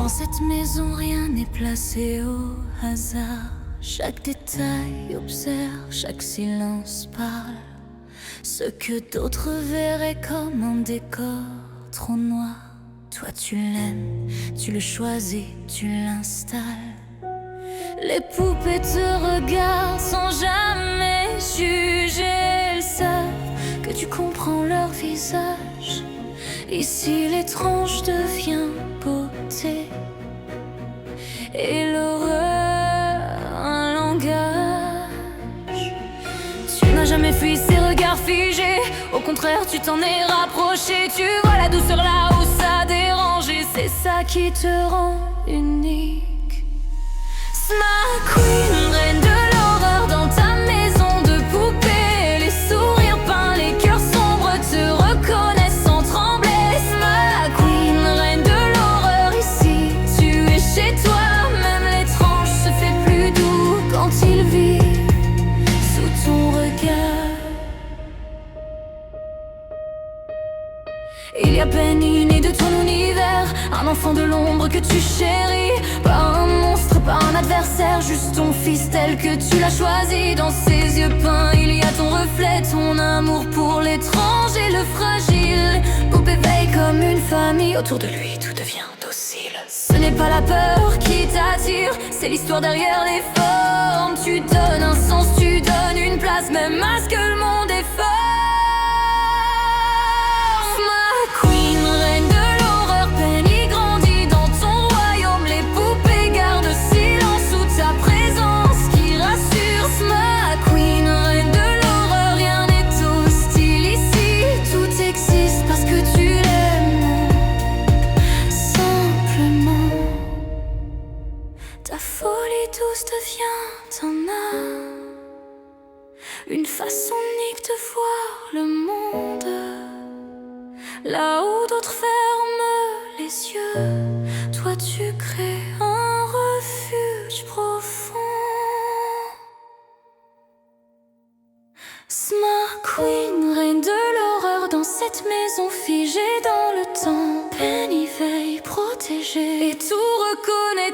Dans cette maison, rien n'est placé au hasard. Chaque détail observe, chaque silence parle. Ce que d'autres verraient comme un décor trop noir, toi tu l'aimes, tu le choisis, tu l'installes. Les poupées te regardent sans jamais juger. Elles savent que tu comprends leur visage. Ici l'étrange devient beauté et l'horreur un langage. Tu n'as jamais fui ces regards figés, au contraire tu t'en es rapproché. Tu vois la douceur là où ça dérange, et c'est ça qui te rend unique. Smart Queen, reine de l'horreur dans ta maison de poupée. Les sourires peints, les cœurs sombres te reconnaissent sans trembler. Smart Queen, reine de l'horreur, ici tu es chez toi. Même l'étrange se fait plus doux quand il vit sous ton regard. Il y a Penny, née de ton univers, un enfant de l'ombre que tu chéris. Pas un monstre, pas un adversaire, juste ton fils tel que tu l'as choisi. Dans ses yeux peints, il y a ton reflet, ton amour pour l'étrange et le fragile. Poupée veille comme une famille, autour de lui tout devient docile. Ce n'est pas la peur qui t'attire, c'est l'histoire derrière les formes. Tu donnes un sens, tu donnes une place, même à ce que le monde est fort. Ta folie douce devient un art, une façon unique de voir le monde. Là où d'autres ferment les yeux, toi tu crées un refuge profond. Smart Queen, reine de l'horreur dans cette maison figée dans le temps. Penny veille protégée et tout reconnaît